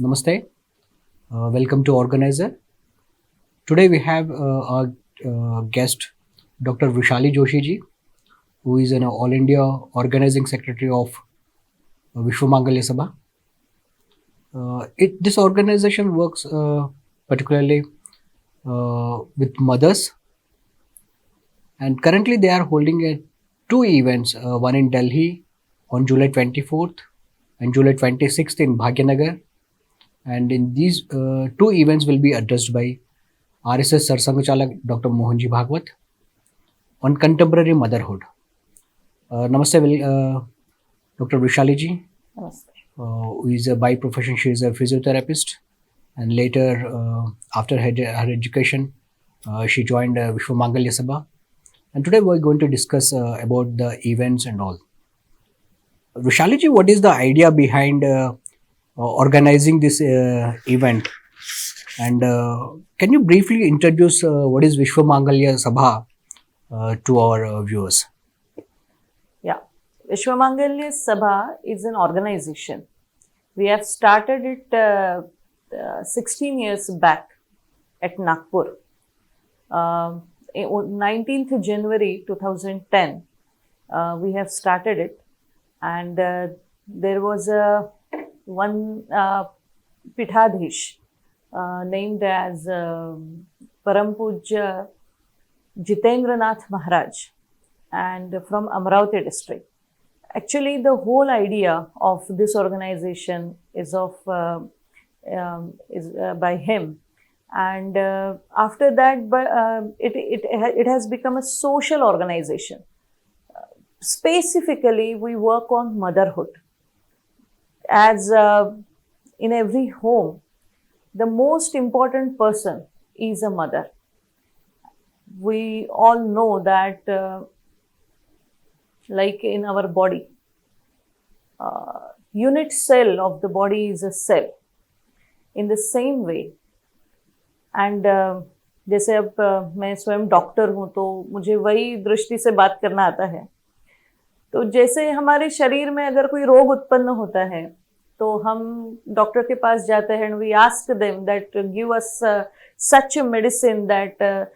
Namaste. Welcome to Organizer. Today we have our guest, Dr. Vishali Joshi ji, who is an All India Organizing Secretary of Vishwa Mangalya Sabha. This organization works particularly with mothers, and currently they are holding two events, one in Delhi on July 24th and July 26th in Bhagyanagar. And in these two events will be addressed by RSS Sarsangchalak Dr. Mohanji Bhagwat on contemporary motherhood. Namaste, Dr. Vishali ji, Namaste. who is by profession, she is a physiotherapist, and later, after her education, she joined Vishwa Mangalya Sabha. And today we're going to discuss about the events and all. Vishali ji, what is the idea behind organizing this event? And can you briefly introduce what is Vishwa Mangalya Sabha to our viewers? Yeah, Vishwamangalya Sabha is an organization. We have started it 16 years back at Nagpur. 19th January 2010, we have started it, and there was one Pithadhish named as Param Pujya Jitendranath Maharaj, and from Amravati district. Actually, the whole idea of this organization is by him, and after that, it has become a social organization. Specifically, we work on motherhood. As in every home, the most important person is a mother. We all know that, like in our body, unit cell of the body is a cell. In the same way, and जैसे अब मैं स्वयं doctor हूँ तो मुझे वही दृष्टि से बात करना आता है. तो जैसे हमारे शरीर में अगर कोई रोग उत्पन्न होता है तो हम डॉक्टर के पास जाते हैं and we ask them that give us such a medicine that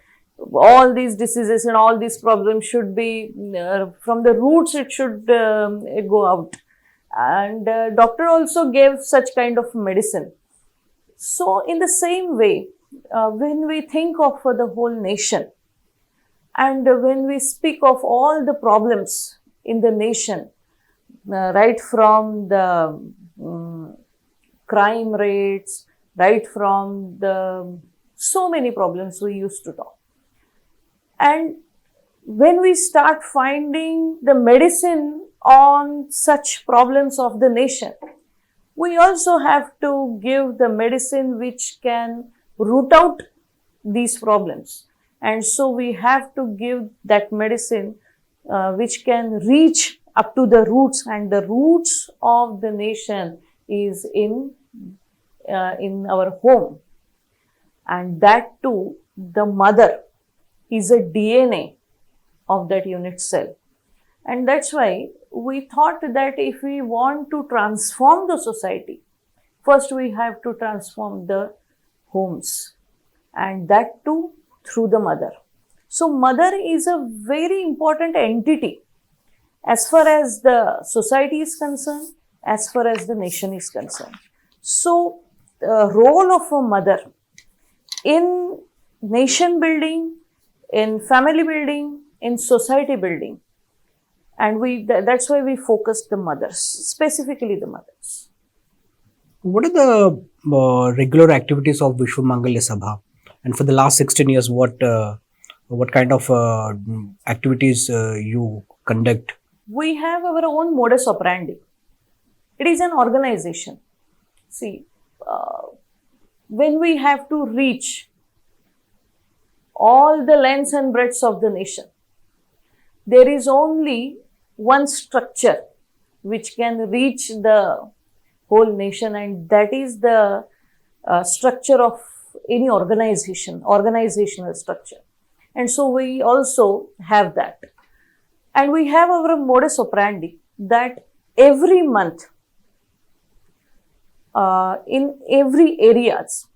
all these diseases and all these problems should be from the roots, it should go out. And doctor also gave such kind of medicine. So in the same way, when we think of the whole nation, and when we speak of all the problems in the nation, right from the crime rates, right from the so many problems we used to talk. And when we start finding the medicine on such problems of the nation, we also have to give the medicine which can root out these problems. And so we have to give that medicine which can reach up to the roots, and the roots of the nation is in our home. And that too, the mother is a DNA of that unit cell. And that's why we thought that if we want to transform the society, first we have to transform the homes, and that too through the mother. So mother is a very important entity as far as the society is concerned, as far as the nation is concerned. So the role of a mother in nation building, in family building, in society building, and that's why we focused the mothers, specifically the mothers. What are the regular activities of Vishwa Mangalya Sabha? And for the last 16 years, what kind of activities you conduct? We have our own modus operandi. It is an organization. See, when we have to reach all the lengths and breadths of the nation, there is only one structure which can reach the whole nation, and that is the structure of any organizational structure. And so we also have that. And we have our modus operandi that every month in every areas.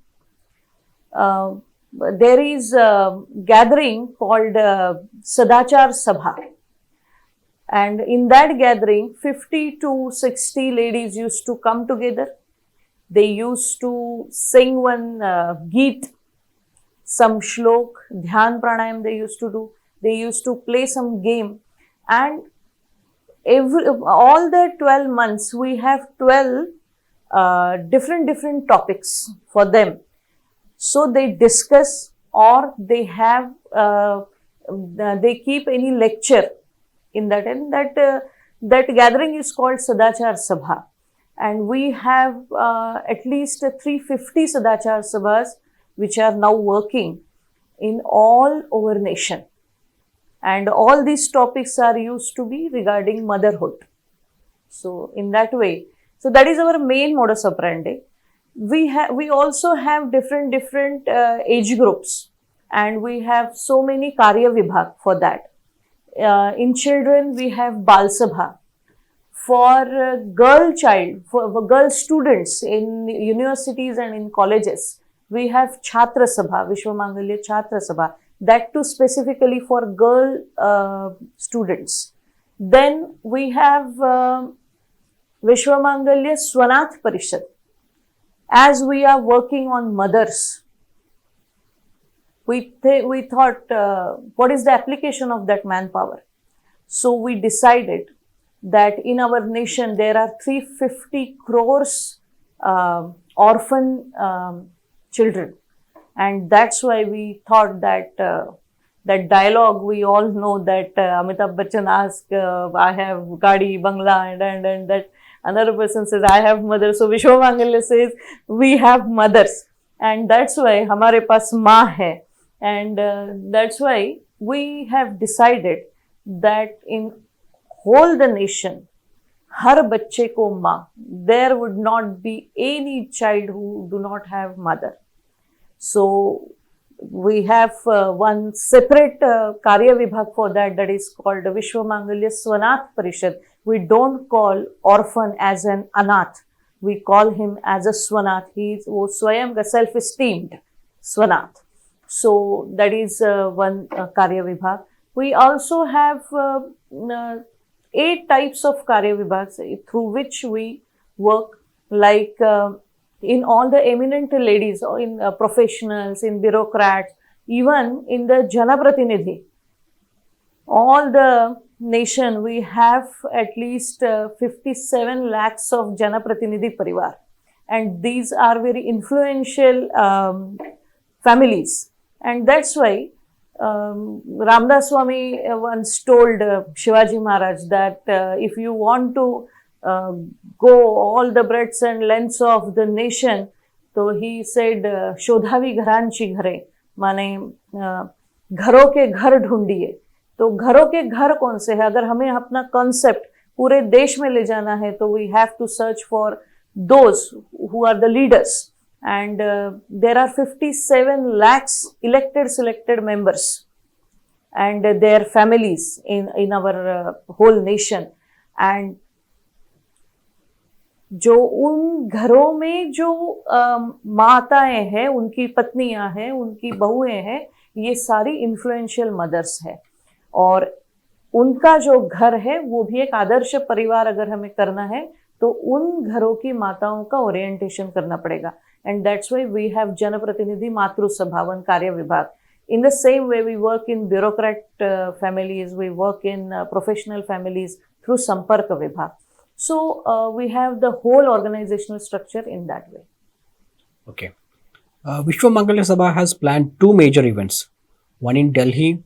Uh, there is a gathering called Sadachar Sabha, and in that gathering 50 to 60 ladies used to come together. They used to sing one geet, some shlok, dhyan pranayam they used to do. They used to play some game, and all the 12 months we have 12 different topics for them. So they discuss, or they have they keep any lecture in that, and that gathering is called Sadachar Sabha, and we have at least 350 Sadachar Sabhas which are now working in all over nation, and all these topics are used to be regarding motherhood. So in that way, so that is our main modus operandi. We also have different age groups, and we have so many Karya Vibhag for that. In children, we have Bal Sabha. For for girl students in universities and in colleges, we have Chhatra Sabha, Vishwamangalya Chhatra Sabha, that too specifically for girl students. Then we have Vishwamangalya Swanath Parishad. As we are working on mothers, we thought, what is the application of that manpower? So we decided that in our nation there are 350 crores orphan children, and that's why we thought that that dialogue we all know, that Amitabh Bachchan asked, I have Gadi, Bangla, and that another person says, I have mother. So Vishwamangalya says, we have mothers, and that's why hamare paas maa hai. And that's why we have decided that in whole the nation, har bacche ko maa, there would not be any child who do not have mother. So we have one separate Karya Vibhag for that, that is called Vishwamangalya Swanath Parishad. We don't call orphan as an anath. We call him as a Swanath. He is Swayam, self-esteemed Swanath. So that is one Karya Vibhag. We also have 8 types of Karya Vibhags through which we work, like in all the eminent ladies, or in professionals, in bureaucrats, even in the Janapratinidhi. All the nation, we have at least 57 lakhs of Janapratinidhi Parivar. And these are very influential families. And that's why Ramdas Swami once told Shivaji Maharaj that if you want to go all the breadths and lengths of the nation, so he said, Shodhavi Gharanchi Ghare, माने घरों के घर ढूंढिए. तो घरों के घर कौन से है? अगर हमें अपना कॉन्सेप्ट पूरे देश में ले जाना है, तो we have to search for those who are the leaders. And there are 57 lakhs selected members and their families in our whole nation. And जो उन घरों में जो माताएं हैं, उनकी पत्नियां हैं, उनकी बहुएं हैं, ये सारी इन्फ्लुएंशियल मदर्स है. और उनका जो घर है वो भी एक आदर्श परिवार अगर हमें करना है, तो उन घरों की माताओं का ओरिएंटेशन करना पड़ेगा. And that's why we have Janapratinidhi Matru Sabha, one Karya Vibhag. In the same way, we work in bureaucrat families, we work in professional families through Samparka Vibhag. So we have the whole organizational structure in that way. Okay. Vishwamangalya Sabha has planned 2 major events, one in Delhi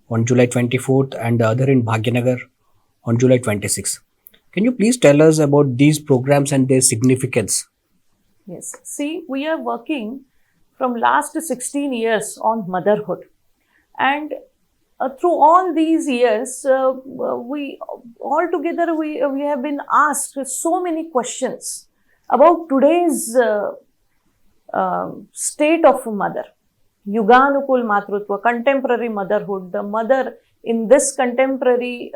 on July 24th and the other in Bhagyanagar on July 26th. Can you please tell us about these programs and their significance? Yes. See, we are working from last 16 years on motherhood. And through all these years, we have been asked so many questions about today's state of mother. Yuganukul Matrutva, contemporary motherhood. The mother in this contemporary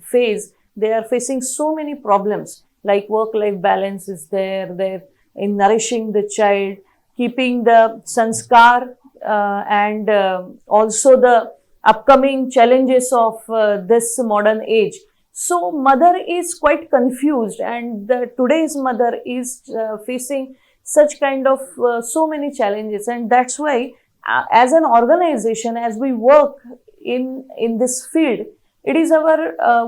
phase, they are facing so many problems. like work-life balance is there in nourishing the child, keeping the sanskar, and also the upcoming challenges of this modern age. So mother is quite confused, and today's mother is facing such kind of so many challenges, and that's why as an organization, as we work in this field, it is our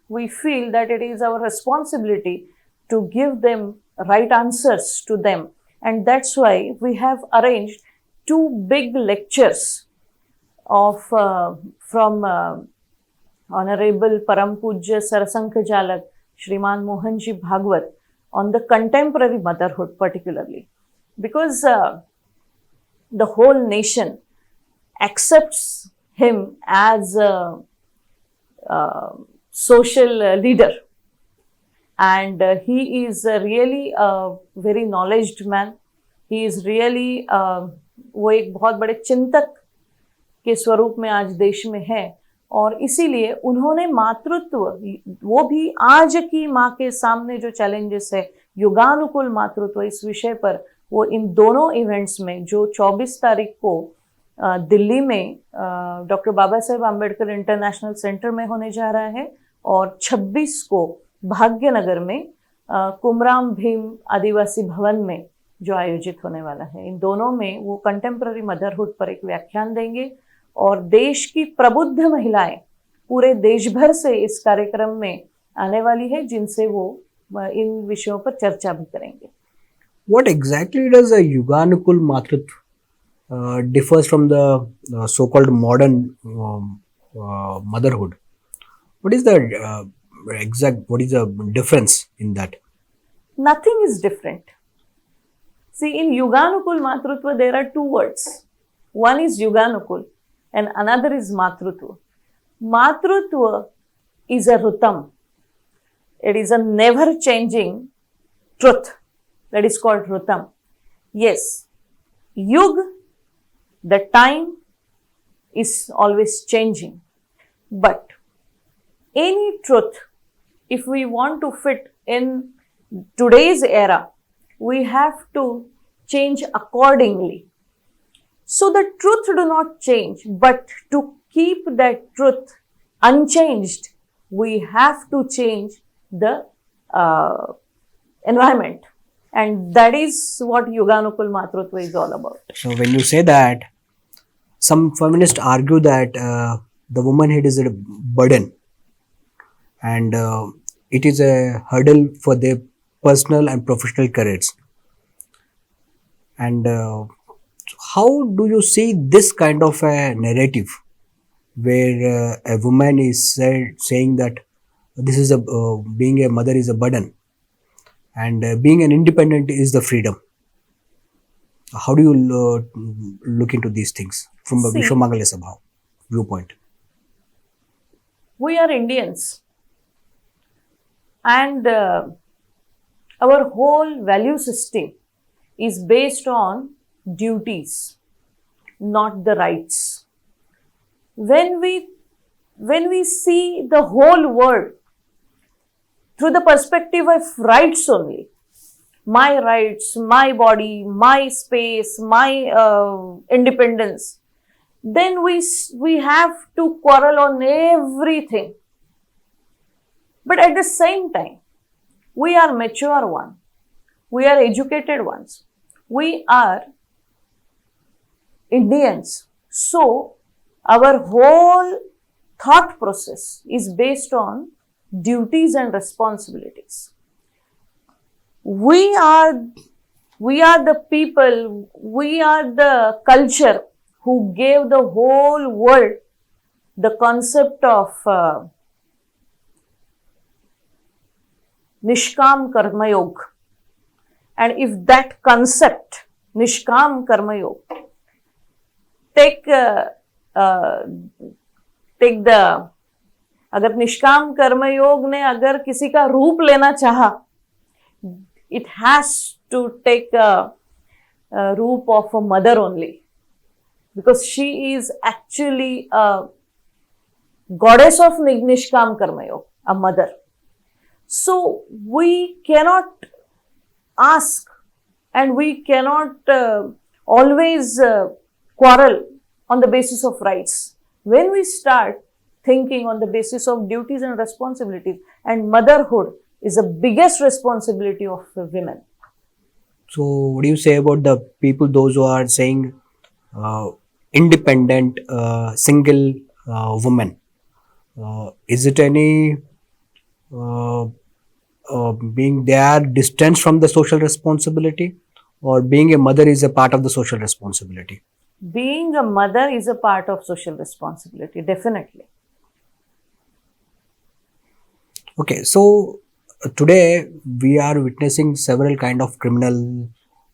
we feel that it is our responsibility to give them right answers to them, and that's why we have arranged two big lectures of from Honorable Param Pujya Sarasankh Jalak Shriman Mohanji Bhagwat on the contemporary motherhood particularly, because the whole nation accepts him as a social leader, and he is really a very knowledged man. He is really वो एक बहुत बड़े चिंतक के स्वरूप में आज देश में है, और इसीलिए उन्होंने मातृत्व, वो भी आज की माँ के सामने जो चैलेंजेस है, युगानुकूल मातृत्व, इस विषय पर वो इन दोनों इवेंट्स में जो 24 तारीख को दिल्ली में doctor Baba Saheb Ambedkar international centre में होने जा रहा है, और 26 को भाग्यनगर में कुमराम भीम आदिवासी भवन में जो आयोजित होने वाला है, इन दोनों में वो कंटेम्पररी मदरहुड पर एक व्याख्यान देंगे, और देश की प्रबुद्ध महिलाएं पूरे देश भर से इस कार्यक्रम में आने वाली है, जिनसे वो इन विषयों पर चर्चा भी करेंगे. What exactly does a Yuganukul Matrutva differs from the so-called modern motherhood? What is the what is the difference in that? Nothing is different. See, in Yuganukul Matrutva, there are two words. One is Yuganukul and another is Matrutva. Matrutva is a Rutam. It is a never-changing truth. That is called Rutam. Yes, Yug, the time is always changing. But any truth, if we want to fit in today's era, we have to change accordingly. So the truth do not change, but to keep that truth unchanged, we have to change the environment. And that is what Yuganukul Matrutva is all about. So when you say that, some feminists argue that the womanhood is a burden, and it is a hurdle for their personal and professional careers. And how do you see this kind of a narrative where a woman is saying that this is being a mother is a burden, and being an independent is the freedom? How do you look into these things from a Vishwamangalya Sabha viewpoint? We are Indians, and our whole value system is based on duties, not the rights. When we see the whole world through the perspective of rights only, my rights, my body, my space, my independence, then we have to quarrel on everything. But at the same time, we are mature ones, we are educated ones, we are Indians. So our whole thought process is based on duties and responsibilities. We are the people, we are the culture who gave the whole world the concept of Nishkam Karma Yoga. And if that concept, Nishkam Karma Yoga, take the, अगर निष्काम कर्मयोग ने अगर किसी का रूप लेना चाहा, it has to take a रूप of a mother only, because she is actually a goddess of Nishkam Karma Yoga, a mother. So we cannot ask, and we cannot always quarrel on the basis of rights. When we start thinking on the basis of duties and responsibilities, and motherhood is the biggest responsibility of women. So, what do you say about the people, those who are saying independent, single woman? Is it any being they are distanced from the social responsibility, or being a mother is a part of the social responsibility? Being a mother is a part of social responsibility, definitely. Okay, so today we are witnessing several kind of criminal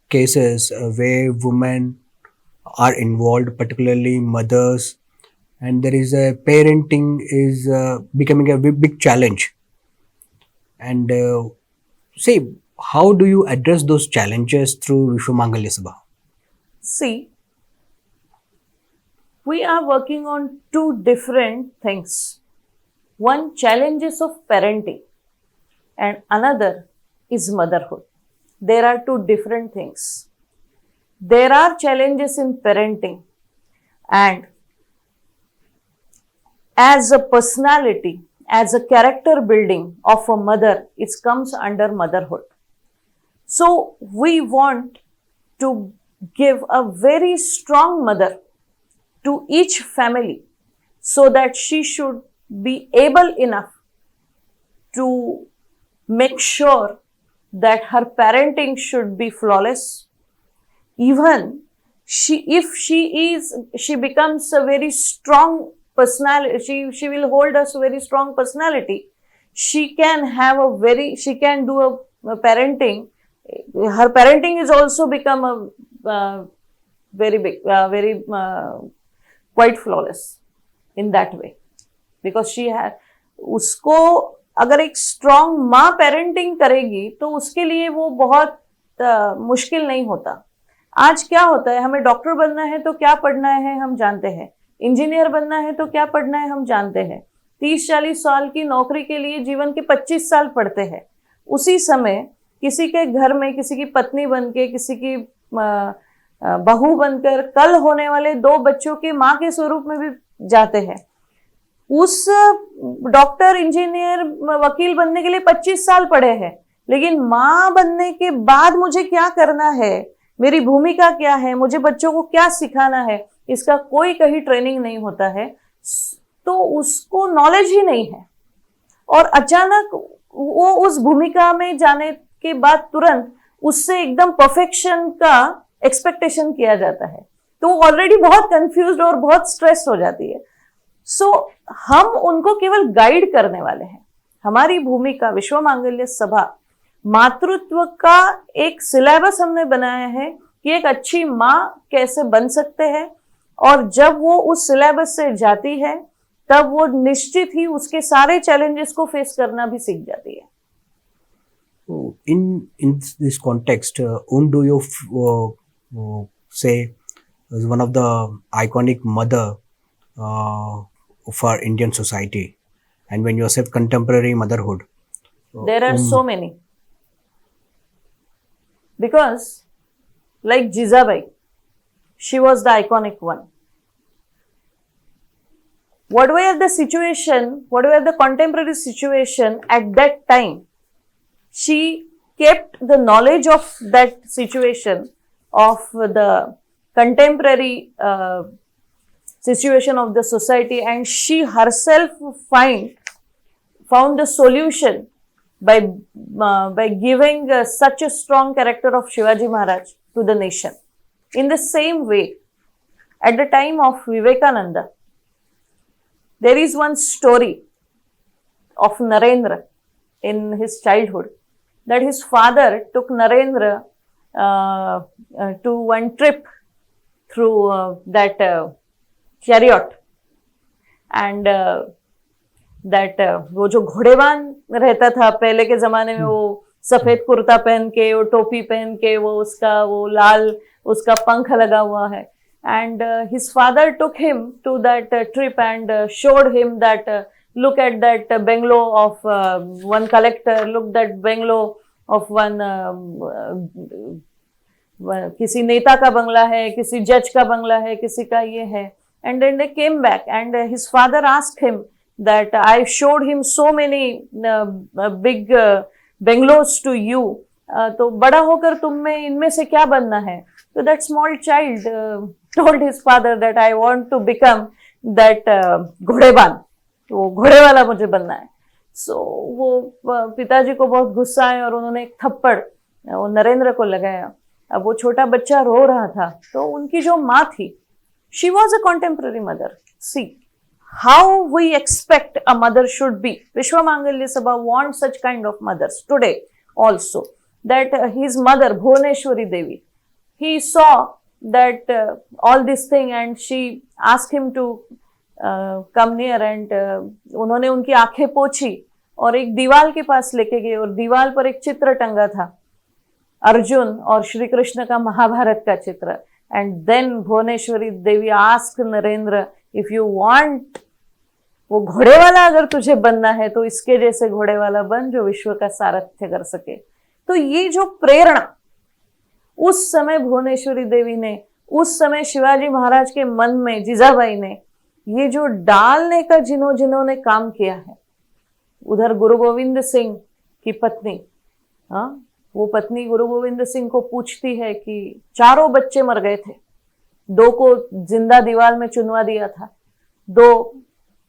cases where women are involved, particularly mothers, and there is a parenting is becoming a big challenge. And say, how do you address those challenges through Vishwamangalya Sabha? See, we are working on two different things. One, challenges of parenting, and another is motherhood. There are two different things. There are challenges in parenting, and as a personality, as a character building of a mother, it comes under motherhood. So we want to give a very strong mother to each family, so that she should be able enough to make sure that her parenting should be flawless. Even she becomes a very strong personality, she will hold us a very strong personality. She can do a parenting. Her parenting is also become a very big, very quite flawless in that way, because she has उसको अगर एक strong माँ parenting करेगी तो उसके लिए वो बहुत मुश्किल नहीं होता. आज क्या होता है, हमें डॉक्टर बनना है तो क्या पढ़ना है हम जानते हैं, इंजीनियर बनना है तो क्या पढ़ना है हम जानते हैं, 30-40 साल की नौकरी के लिए जीवन के 25 साल पढ़ते हैं. उसी समय किसी के घर में किसी की पत्नी बनके, किसी की बहू बनकर कल होने वाले 2 बच्चों के माँ के स्वरूप में भी जाते हैं. उस डॉक्टर, इंजीनियर, वकील बनने के लिए 25 साल पढ़े हैं, लेकिन माँ बनने के बाद मुझे क्या करना है, मेरी भूमिका क्या है, मुझे बच्चों को क्या सिखाना है, इसका कोई कहीं ट्रेनिंग नहीं होता है. तो उसको नॉलेज ही नहीं है, और अचानक वो उस भूमिका में जाने के बाद तुरंत उससे एकदम परफेक्शन का एक्सपेक्टेशन किया जाता है, तो वो ऑलरेडी बहुत कंफ्यूज्ड और बहुत स्ट्रेस हो जाती है. सो हम उनको केवल गाइड करने वाले हैं. हमारी भूमिका विश्व मांगल्य सभा मातृत्व का एक सिलेबस हमने बनाया है कि एक अच्छी माँ कैसे बन सकते हैं, और जब वो उस सिलेबस से जाती है तब वो निश्चित ही उसके सारे चैलेंजेस को फेस करना भी सीख जाती है. In this context, whom do you say is one of the iconic mother for Indian society, and when you say contemporary motherhood? There are so many. Because like Jizabai, she was the iconic one. Whatever the contemporary situation at that time, she kept the knowledge of that situation, of the contemporary situation of the society, and she herself found the solution by giving such a strong character of Shivaji Maharaj to the nation. In the same way, at the time of Vivekananda, there is one story of Narendra in his childhood, that his father took Narendra to one trip through that chariot, and that वो जो घोड़ेवान रहता था पहले के जमाने में, वो सफेद कुर्ता पहन के, वो टोपी पहन के, वो उसका वो लाल उसका पंख लगा हुआ है, and his father took him to that trip and showed him that look at that bungalow of one collector, look that bungalow of one किसी नेता का बंगला है, किसी जज का बंगला है, किसी का ये है. And then they came back and his father asked him that I showed him so many big bungalows to you. तो बड़ा होकर तुम में इनमें से क्या बनना है? So that small child told his father that I want to become that घोड़ेबान. वो घोड़े वाला मुझे बनना है. So वो पिताजी को बहुत गुस्सा आया और उन्होंने एक थप्पड़ वो नरेंद्र को लगाया. अब वो छोटा बच्चा रो रहा था, तो उनकी जो माँ थी, she was a contemporary mother. See how we expect a mother should be. Vishwa Mangalya Sabha wants such kind of mothers today also. That his mother Bhuvaneshwari Devi, he saw that all this thing and she asked him to come near and उन्होंने उनकी आंखें पोंछी और एक दीवाल के पास लेके गए और दीवाल पर एक चित्र टंगा था, अर्जुन और श्री कृष्ण का महाभारत का चित्र. And then Bhuvaneshwari Devi ask Narendra, if you want वो घोड़े वाला अगर तुझे बनना है तो इसके जैसे घोड़े वाला बन जो विश्व का सारथ्य कर सके. तो ये जो प्रेरणा उस समय भुवनेश्वरी देवी ने, उस समय शिवाजी महाराज के मन में जीजाबाई ने ये जो डालने का जिन्होंने काम किया है. उधर गुरु गोविंद सिंह की पत्नी, हाँ, वो पत्नी गुरु गोविंद सिंह को पूछती है कि चारों बच्चे मर गए थे, 2 को जिंदा दीवार में चुनवा दिया था, 2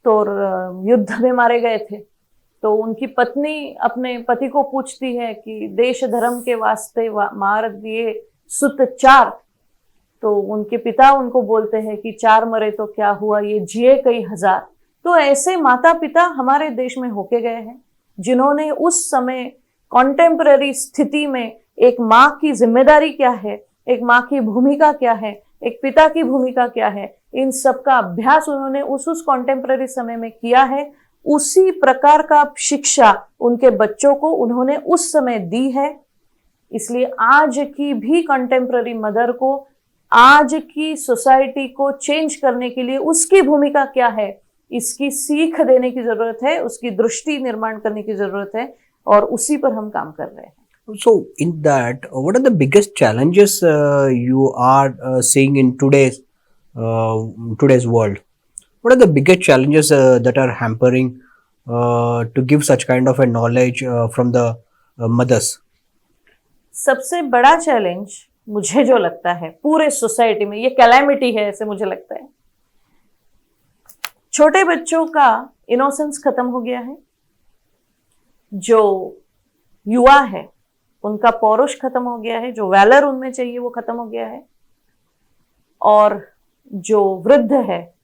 तो युद्ध में मारे गए थे. तो उनकी पत्नी अपने पति को पूछती है कि देश धर्म के वास्ते मार दिए सुत 4. तो उनके पिता उनको बोलते हैं कि 4 मरे तो क्या हुआ, ये जिए कई हजार. तो ऐसे माता पिता हमारे देश में होके गए हैं जिन्होंने उस समय कॉन्टेम्पररी स्थिति में एक माँ की जिम्मेदारी क्या है, एक माँ की भूमिका क्या है, एक पिता की भूमिका क्या है, इन सब का अभ्यास उन्होंने उस कॉन्टेम्पररी समय में किया है. उसी प्रकार का शिक्षा उनके बच्चों को उन्होंने उस समय दी है. इसलिए आज की भी कॉन्टेम्पररी मदर को आज की सोसाइटी को चेंज करने के लिए उसकी भूमिका क्या है, इसकी सीख देने की जरूरत है, उसकी दृष्टि निर्माण करने की जरूरत है और उसी पर हम काम कर रहे हैं. So in that, what are the biggest challenges you are seeing in today's world? What are the biggest challenges that are hampering to give such kind of a knowledge from the mothers? सबसे बड़ा challenge मुझे जो लगता है पूरे society में, ये calamity है ऐसे मुझे लगता है. छोटे बच्चों का इनोसेंस खत्म हो गया है, जो युवा है उनका पौरुष खत्म हो गया है, जो वैलर उनमें चाहिए वो खत्म हो गया है, और जो वृद्ध है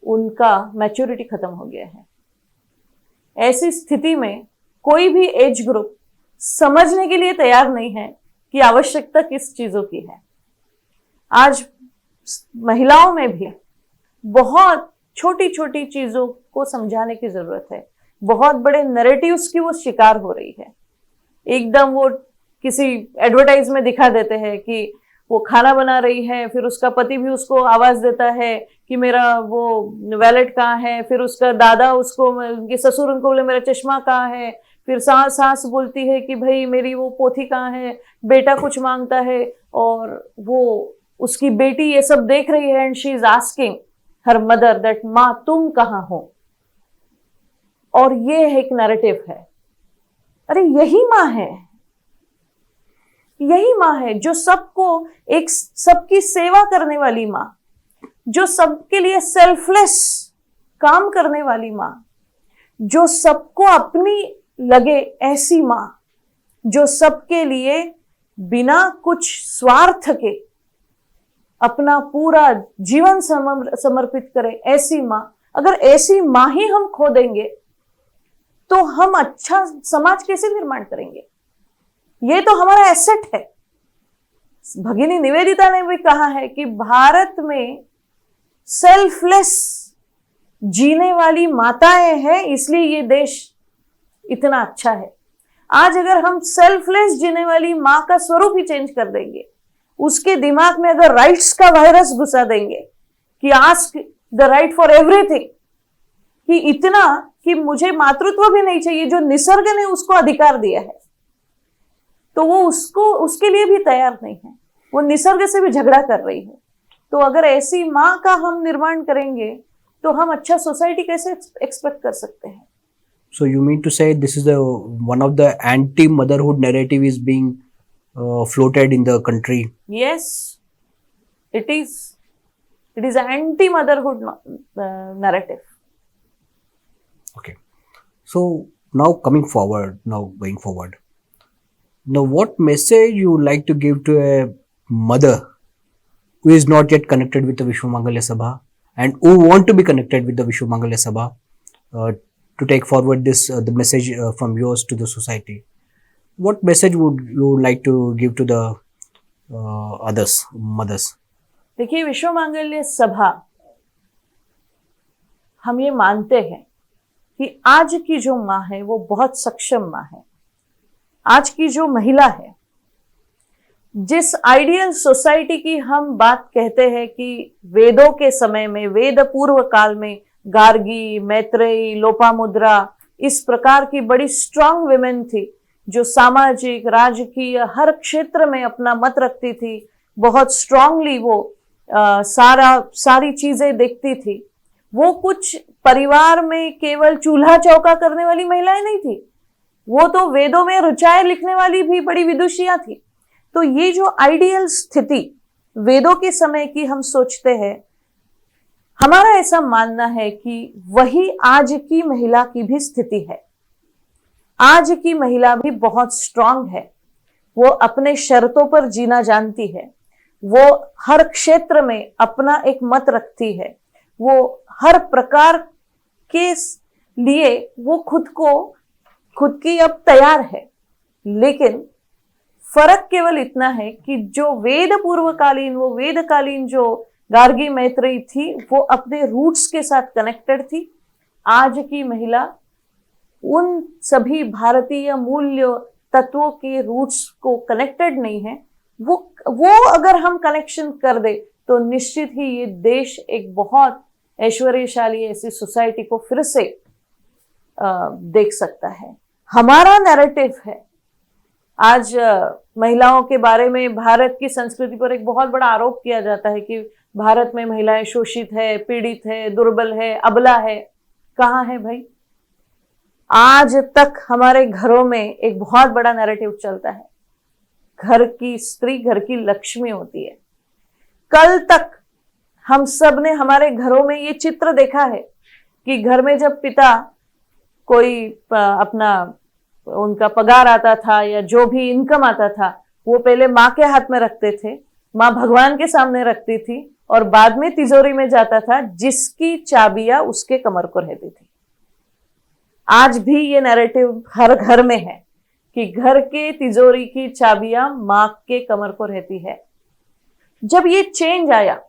उनका मैच्योरिटी खत्म हो गया है. ऐसी स्थिति में कोई भी एज ग्रुप समझने के लिए तैयार नहीं है कि आवश्यकता किस चीजों की है. आज महिलाओं में भी बहुत छोटी छोटी चीजों को समझाने की जरूरत है. बहुत बड़े नैरेटिव्स की वो शिकार हो रही है. एकदम वो किसी एडवर्टाइज में दिखा देते हैं कि वो खाना बना रही है, फिर उसका पति भी उसको आवाज देता है कि मेरा वो वैलेट कहाँ है, फिर उसका दादा उसको, उनके ससुर उनको बोले मेरा चश्मा कहाँ है, फिर सास बोलती है कि भाई मेरी वो पोथी कहाँ है, बेटा कुछ मांगता है, और वो उसकी बेटी ये सब देख रही है and she is asking her mother that माँ तुम कहाँ हो. और ये एक नैरेटिव है. अरे यही माँ है, यही माँ है जो सबको एक सबकी सेवा करने वाली माँ, जो सबके लिए सेल्फलेस काम करने वाली माँ, जो सबको अपनी लगे ऐसी माँ, जो सबके लिए बिना कुछ स्वार्थ के अपना पूरा जीवन समर्पित करे ऐसी माँ. अगर ऐसी माँ ही हम खो देंगे तो हम अच्छा समाज कैसे निर्माण करेंगे? ये तो हमारा एसेट है. भगिनी निवेदिता ने भी कहा है कि भारत में सेल्फलेस जीने वाली माताएं हैं, इसलिए ये देश इतना अच्छा है. आज अगर हम सेल्फलेस जीने वाली माँ का स्वरूप ही चेंज कर देंगे, उसके दिमाग में अगर राइट्स का वायरस घुसा देंगे कि ask the right for everything, कि इतना कि मुझे मातृत्व भी नहीं चाहिए, जो निसर्ग ने उसको अधिकार दिया है, तो वो उसके लिए भी तैयार नहीं है, वो निसर्ग से भी झगड़ा कर रही है। तो अगर ऐसी माँ का हम निर्माण करेंगे तो हम अच्छा सोसाइटी कैसे एक्सपेक्ट कर सकते हैं? So you mean to say this is the one of the anti-motherhood narrative is being floated in the country? Yes, it is. It is anti-motherhood narrative. Okay. So now going forward, now what message you would like to give to a mother who is not yet connected with the Vishwa Mangalya Sabha and who want to be connected with the Vishwa Mangalya Sabha, to take forward this the message from yours to the society? What message would you like to give to the mothers? देखिए, विश्व मांगल्य सभा, हम ये मानते हैं कि आज की जो माँ है वो बहुत सक्षम माँ है। आज की जो महिला है, जिस आइडियल सोसाइटी की हम बात कहते हैं कि वेदों के समय में, वेद पूर्व काल में गार्गी, मैत्रेयी, लोपामुद्रा, इस प्रकार की बड़ी स्ट्रांग विमेन थी, जो सामाजिक, राजकीय हर क्षेत्र में अपना मत रखती थी, बहुत स्ट्रांगली वो सारी चीजें देखती थी। वो कुछ परिवार में केवल चूल्हा चौका करने वाली महिलाएं नहीं थी, वो तो वेदों में ऋचाएं लिखने वाली भी बड़ी विदुषियां थी। तो ये जो आइडियल स्थिति वेदों के समय की हम सोचते हैं, हमारा ऐसा मानना है कि वही आज की महिला की भी स्थिति है। आज की महिला भी बहुत स्ट्रांग है, वो अपने शर्तों पर जीना जानती है, वो हर क्षेत्र में अपना एक मत रखती है, वो हर प्रकार के लिए वो खुद की अब तैयार है। लेकिन फर्क केवल इतना है कि जो वेदकालीन जो गार्गी मैत्रेयी थी, वो अपने रूट्स के साथ कनेक्टेड थी। आज की महिला उन सभी भारतीय मूल्य तत्वों के रूट्स को कनेक्टेड नहीं है। वो अगर हम कनेक्शन कर दे तो निश्चित ही ये देश एक बहुत ऐश्वर्यशाली ऐसी सोसाइटी को फिर से देख सकता है। हमारा नैरेटिव है, आज महिलाओं के बारे में भारत की संस्कृति पर एक बहुत बड़ा आरोप किया जाता है कि भारत में महिलाएं शोषित है, पीड़ित है, दुर्बल है, अबला है। कहाँ है भाई? आज तक हमारे घरों में एक बहुत बड़ा नैरेटिव चलता है, घर की स्त्री घर की लक्ष्मी होती है। कल तक हम सब ने हमारे घरों में ये चित्र देखा है कि घर में जब पिता कोई अपना उनका पगार आता था या जो भी इनकम आता था, वो पहले माँ के हाथ में रखते थे, माँ भगवान के सामने रखती थी और बाद में तिजोरी में जाता था, जिसकी चाबियां उसके कमर को रहती थी। आज भी ये नैरेटिव हर घर में है कि घर के तिजोरी की चाबियां माँ के कमर को रहती है। जब ये चेंज आया,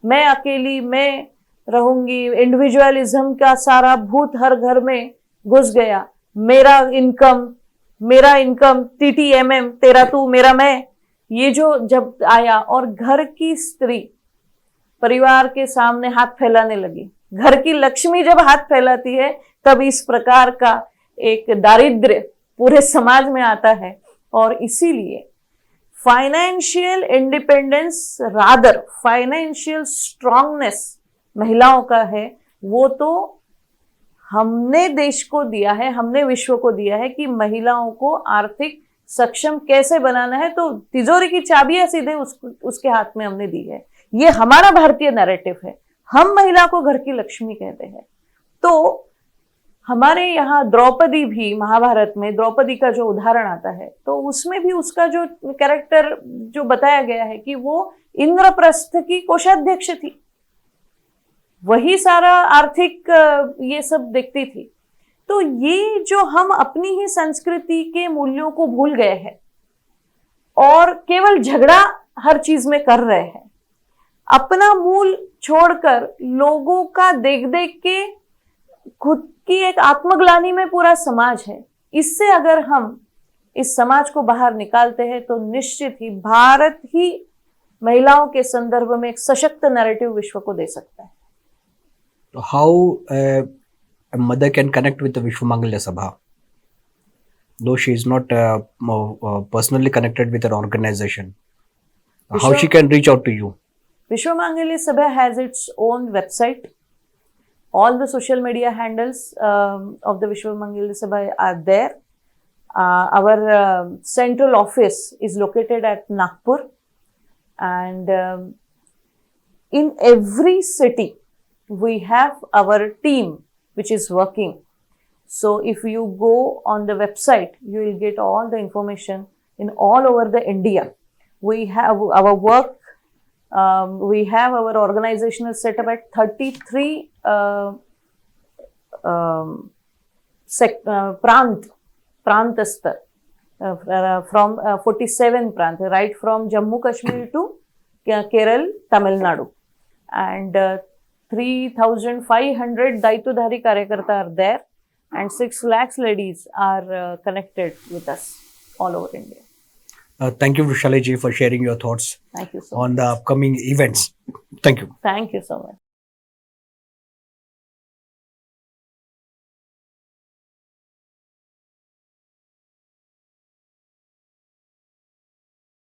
मैं अकेली मैं रहूंगी, इंडिविजुअलिज्म का सारा भूत हर घर में घुस गया, मेरा इनकम TTMM, तेरा तू मेरा मैं, ये जो जब आया और घर की स्त्री परिवार के सामने हाथ फैलाने लगी, घर की लक्ष्मी जब हाथ फैलाती है, तब इस प्रकार का एक दारिद्र्य पूरे समाज में आता है। और इसीलिए financial independence, rather financial strongness महिलाओं का है, वो तो हमने देश को दिया है, हमने विश्व को दिया है कि महिलाओं को आर्थिक सक्षम कैसे बनाना है, तो तिजोरी की चाबियां सीधे उसके हाथ में हमने दी है। ये हमारा भारतीय नैरेटिव है। हम महिला को घर की लक्ष्मी कहते हैं। तो हमारे यहाँ द्रौपदी भी, महाभारत में द्रौपदी का जो उदाहरण आता है, तो उसमें भी उसका जो कैरेक्टर जो बताया गया है कि वो इंद्रप्रस्थ की कोषाध्यक्ष थी, वही सारा आर्थिक ये सब देखती थी। तो ये जो हम अपनी ही संस्कृति के मूल्यों को भूल गए हैं और केवल झगड़ा हर चीज में कर रहे हैं, अपना मूल छोड़कर लोगों का देख देख के खुद की एक आत्मग्लानि में पूरा समाज है। इससे अगर हम इस समाज को बाहर निकालते हैं तो निश्चित ही भारत ही महिलाओं के संदर्भ में एक सशक्त नैरेटिव विश्व को दे सकता है। How a mother can connect with the Vishwamangalya Sabha, though she is not personally connected with an organization? How Vishwa- she can reach out to you? Vishwamangalya Sabha has its own website. All the social media handles of the Vishwamangalya Sabha are there. Our central office is located at Nagpur, and in every city we have our team which is working. So if you go on the website, you will get all the information in all over the India. We have our work. We have our organizational setup at 33 Prantastar, from 47 Prant, right from Jammu Kashmir to Kerala, Tamil Nadu. And 3,500 Daitudhari Karyakarta are there, and 6 lakhs ladies are connected with us all over India. Thank you, Vishali ji, for sharing your thoughts Thank you so on much. the upcoming events. Thank you. Thank you so much.